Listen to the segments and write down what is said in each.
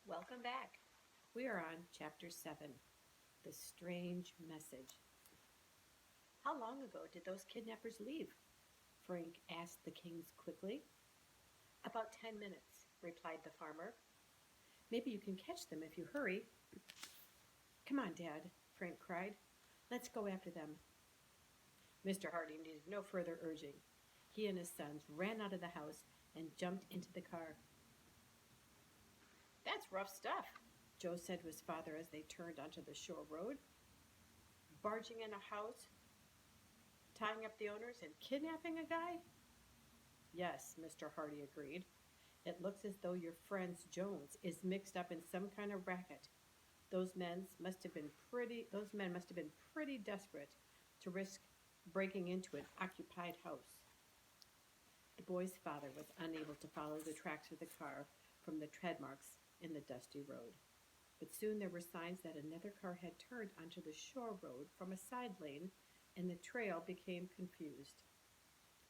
Welcome back. We are on Chapter 7, The Strange Message. How long ago did those kidnappers leave? Frank asked the Kings quickly. About 10 minutes, replied the farmer. Maybe you can catch them if you hurry. Come on, Dad, Frank cried. Let's go after them. Mr. Hardy needed no further urging. He and his sons ran out of the house and jumped into the car. That's rough stuff, Joe said to his father as they turned onto the shore road. Barging in a house, tying up the owners, and kidnapping a guy? Yes, Mr. Hardy agreed. It looks as though your friend Jones is mixed up in some kind of racket. Those men must have been pretty desperate to risk breaking into an occupied house. The boy's father was unable to follow the tracks of the car from the tread marks in the dusty road. But soon there were signs that another car had turned onto the shore road from a side lane, and the trail became confused.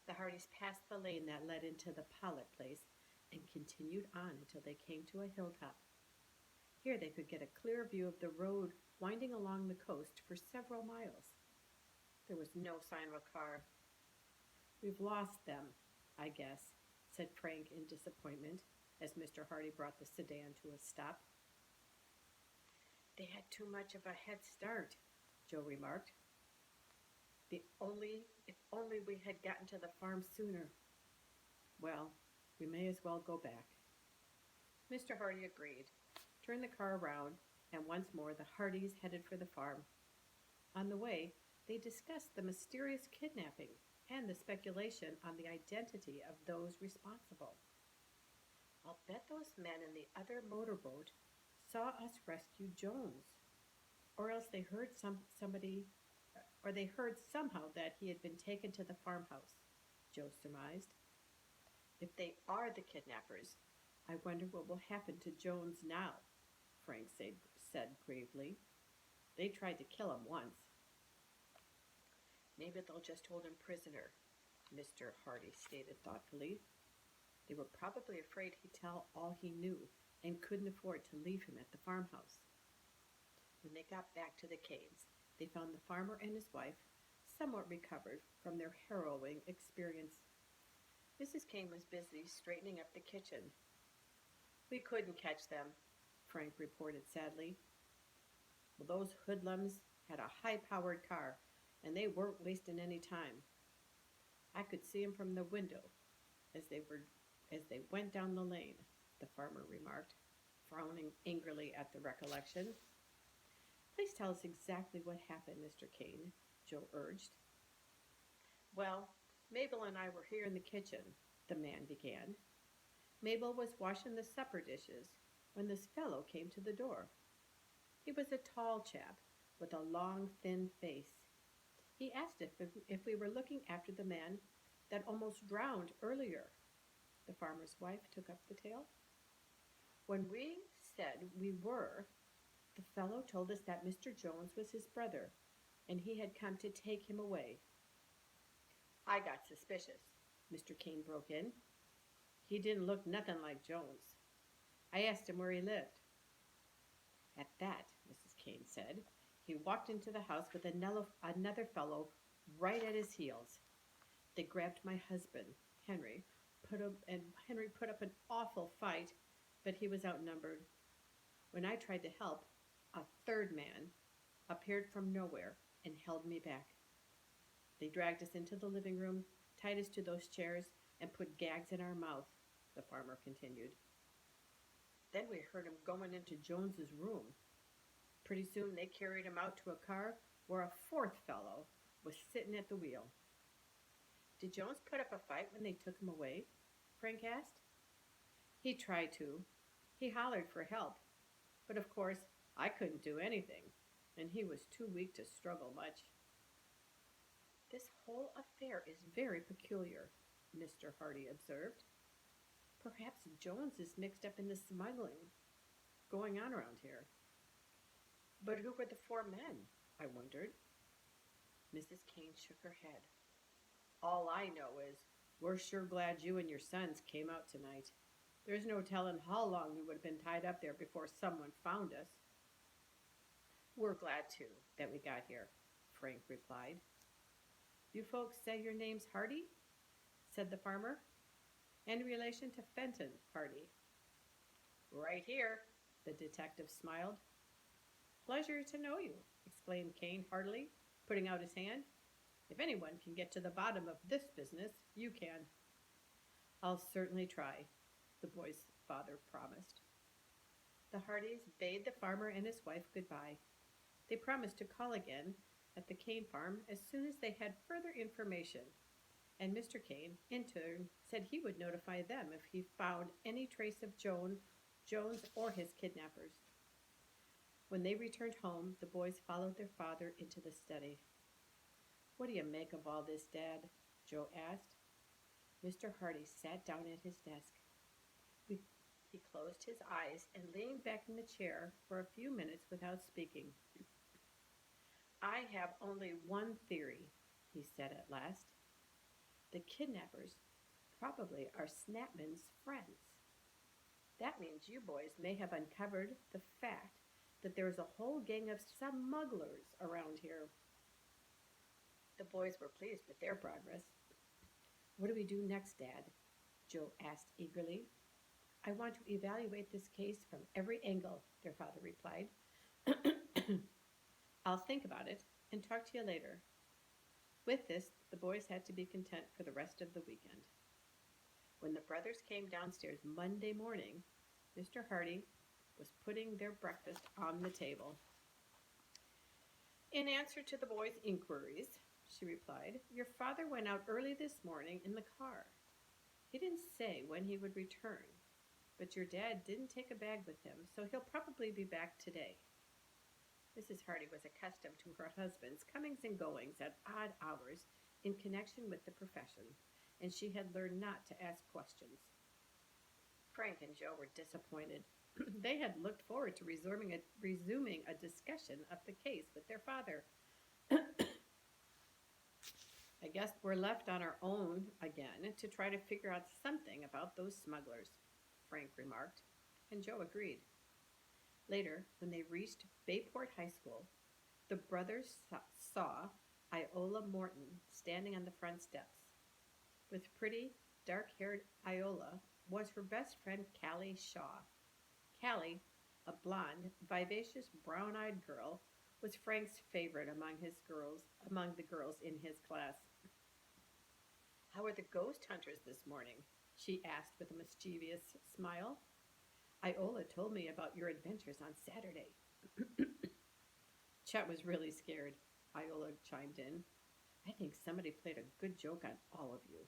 The Hardys passed the lane that led into the Pollock place and continued on until they came to a hilltop. Here they could get a clear view of the road winding along the coast for several miles. There was no sign of a car. We've lost them, I guess, said Frank in disappointment as Mr. Hardy brought the sedan to a stop. They had too much of a head start, Joe remarked. If only we had gotten to the farm sooner. Well, we may as well go back. Mr. Hardy agreed, turned the car around, and once more the Hardys headed for the farm. On the way, they discussed the mysterious kidnapping and the speculation on the identity of those responsible. I'll bet those men in the other motorboat saw us rescue Jones, or else they heard somehow that he had been taken to the farmhouse, Joe surmised. If they are the kidnappers, I wonder what will happen to Jones now, Frank said gravely. They tried to kill him once. Maybe they'll just hold him prisoner, Mr. Hardy stated thoughtfully. They were probably afraid he'd tell all he knew and couldn't afford to leave him at the farmhouse. When they got back to the caves, they found the farmer and his wife somewhat recovered from their harrowing experience. Mrs. Kane was busy straightening up the kitchen. We couldn't catch them, Frank reported sadly. Well, those hoodlums had a high-powered car, and they weren't wasting any time. I could see them from the window as they went down the lane, the farmer remarked, frowning angrily at the recollection. Please tell us exactly what happened, Mr. Kane, Joe urged. Well, Mabel and I were here in the kitchen, the man began. Mabel was washing the supper dishes when this fellow came to the door. He was a tall chap with a long, thin face. He asked if we were looking after the man that almost drowned earlier. The farmer's wife took up the tale. When we said we were, the fellow told us that Mr. Jones was his brother, and he had come to take him away. I got suspicious, Mr. Kane broke in. He didn't look nothing like Jones. I asked him where he lived. At that, Mrs. Kane said, he walked into the house with another fellow right at his heels. They grabbed my husband, Henry, Henry put up an awful fight, but he was outnumbered. When I tried to help, a third man appeared from nowhere and held me back. They dragged us into the living room, tied us to those chairs, and put gags in our mouth, the farmer continued. Then we heard him going into Jones's room. Pretty soon they carried him out to a car where a fourth fellow was sitting at the wheel. Did Jones put up a fight when they took him away? Frank asked. He tried to. He hollered for help. But of course, I couldn't do anything, and he was too weak to struggle much. This whole affair is very peculiar, Mr. Hardy observed. Perhaps Jones is mixed up in the smuggling going on around here. But who were the four men? I wondered. Mrs. Kane shook her head. All I know is we're sure glad you and your sons came out tonight. There's no telling how long we would have been tied up there before someone found us. We're glad, too, that we got here, Frank replied. You folks say your name's Hardy? Said the farmer. Any relation to Fenton Hardy? Right here, the detective smiled. Pleasure to know you, exclaimed Kane heartily, putting out his hand. If anyone can get to the bottom of this business, you can. I'll certainly try, the boy's father promised. The Hardys bade the farmer and his wife goodbye. They promised to call again at the Kane farm as soon as they had further information, and Mr. Kane, in turn, said he would notify them if he found any trace of Jones or his kidnappers. When they returned home, the boys followed their father into the study. What do you make of all this, Dad? Joe asked. Mr. Hardy sat down at his desk. He closed his eyes and leaned back in the chair for a few minutes without speaking. I have only one theory, he said at last. The kidnappers probably are Snapman's friends. That means you boys may have uncovered the fact that there is a whole gang of smugglers around here. The boys were pleased with their progress. What do we do next, Dad? Joe asked eagerly. I want to evaluate this case from every angle, their father replied. I'll think about it and talk to you later. With this, the boys had to be content for the rest of the weekend. When the brothers came downstairs Monday morning, Mr. Hardy was putting their breakfast on the table. In answer to the boys' inquiries, she replied, your father went out early this morning in the car. He didn't say when he would return, but your dad didn't take a bag with him, so he'll probably be back today. Mrs. Hardy was accustomed to her husband's comings and goings at odd hours in connection with the profession, and she had learned not to ask questions. Frank and Joe were disappointed. They had looked forward to resuming a discussion of the case with their father. I guess we're left on our own again to try to figure out something about those smugglers, Frank remarked, and Joe agreed. Later, when they reached Bayport High School, the brothers saw Iola Morton standing on the front steps. With pretty, dark-haired Iola was her best friend Callie Shaw. Callie, a blonde, vivacious, brown-eyed girl, was Frank's favorite among the girls in his class. How are the ghost hunters this morning? She asked with a mischievous smile. Iola told me about your adventures on Saturday. Chet was really scared, Iola chimed in. I think somebody played a good joke on all of you.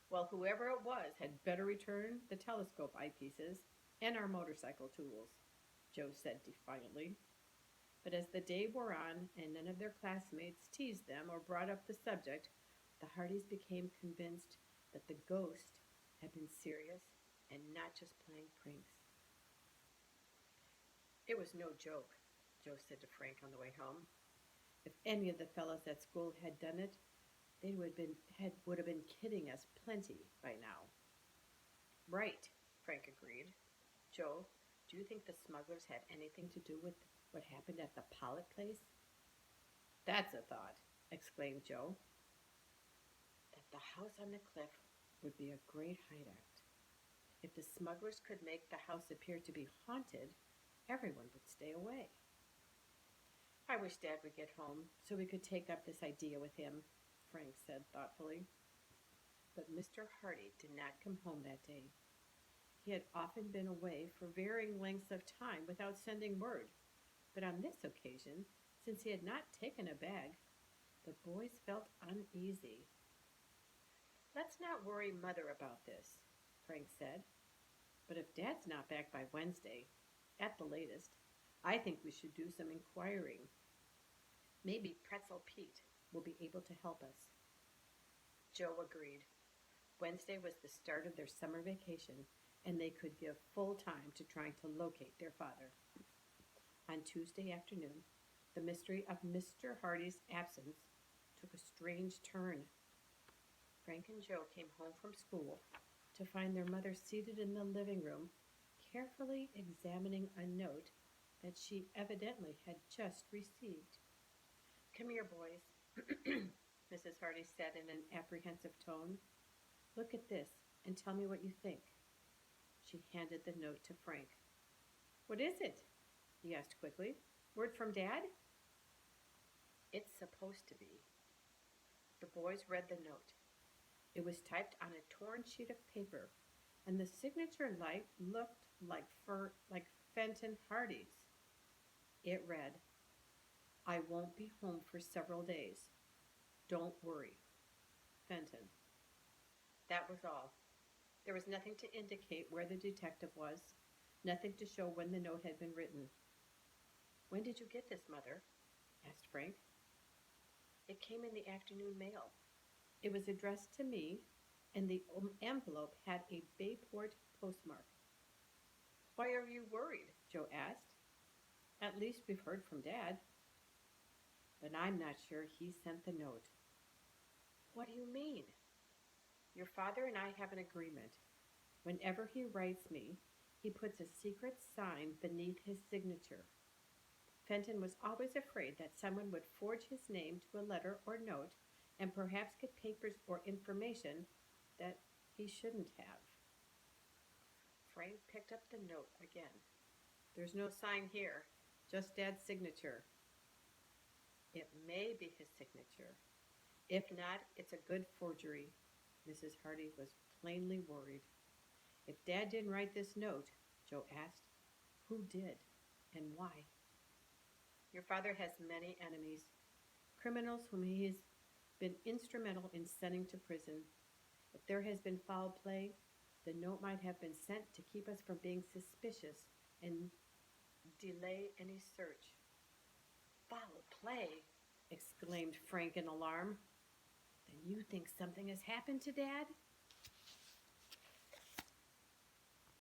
Well, whoever it was had better return the telescope eyepieces and our motorcycle tools, Joe said defiantly. But as the day wore on and none of their classmates teased them or brought up the subject, the Hardys became convinced that the ghost had been serious and not just playing pranks. It was no joke, Joe said to Frank on the way home. If any of the fellows at school had done it, they would have been kidding us plenty by now. Right, Frank agreed. Joe, do you think the smugglers had anything to do with what happened at the Pollock place? That's a thought, exclaimed Joe. That the house on the cliff would be a great hideout. If the smugglers could make the house appear to be haunted, everyone would stay away. I wish Dad would get home so we could take up this idea with him, Frank said thoughtfully. But Mr. Hardy did not come home that day. He had often been away for varying lengths of time without sending word, but on this occasion, since he had not taken a bag, the boys felt uneasy. Let's not worry Mother about this, Frank said. But if Dad's not back by Wednesday, at the latest, I think we should do some inquiring. Maybe Pretzel Pete will be able to help us. Joe agreed. Wednesday was the start of their summer vacation, and they could give full time to trying to locate their father. On Tuesday afternoon, the mystery of Mr. Hardy's absence took a strange turn. Frank and Joe came home from school to to find their mother seated in the living room, carefully examining a note that she evidently had just received. "Come here, boys," Mrs. Hardy said in an apprehensive tone. "Look at this and tell me what you think." She handed the note to Frank. "What is it?" he asked quickly. "Word from Dad?" "It's supposed to be." The boys read the note. It was typed on a torn sheet of paper, and the signature looked like Fenton Hardy's. It read, "I won't be home for several days. Don't worry. Fenton." That was all. There was nothing to indicate where the detective was, nothing to show when the note had been written. "When did you get this, Mother?" asked Frank. "It came in the afternoon mail." It was addressed to me, and the envelope had a Bayport postmark. "Why are you worried?" Joe asked. "At least we've heard from Dad." "But I'm not sure he sent the note." "What do you mean?" "Your father and I have an agreement. Whenever he writes me, he puts a secret sign beneath his signature. Fenton was always afraid that someone would forge his name to a letter or note and perhaps get papers or information that he shouldn't have." Frank picked up the note again. "There's no sign here, just Dad's signature." "It may be his signature. If not, it's a good forgery." Mrs. Hardy was plainly worried. "If Dad didn't write this note," Joe asked, "who did, and why?" "Your father has many enemies, criminals whom he has been instrumental in sending to prison. If there has been foul play, the note might have been sent to keep us from being suspicious and delay any search." "Foul play!" exclaimed Frank in alarm. "Then you think something has happened to Dad?"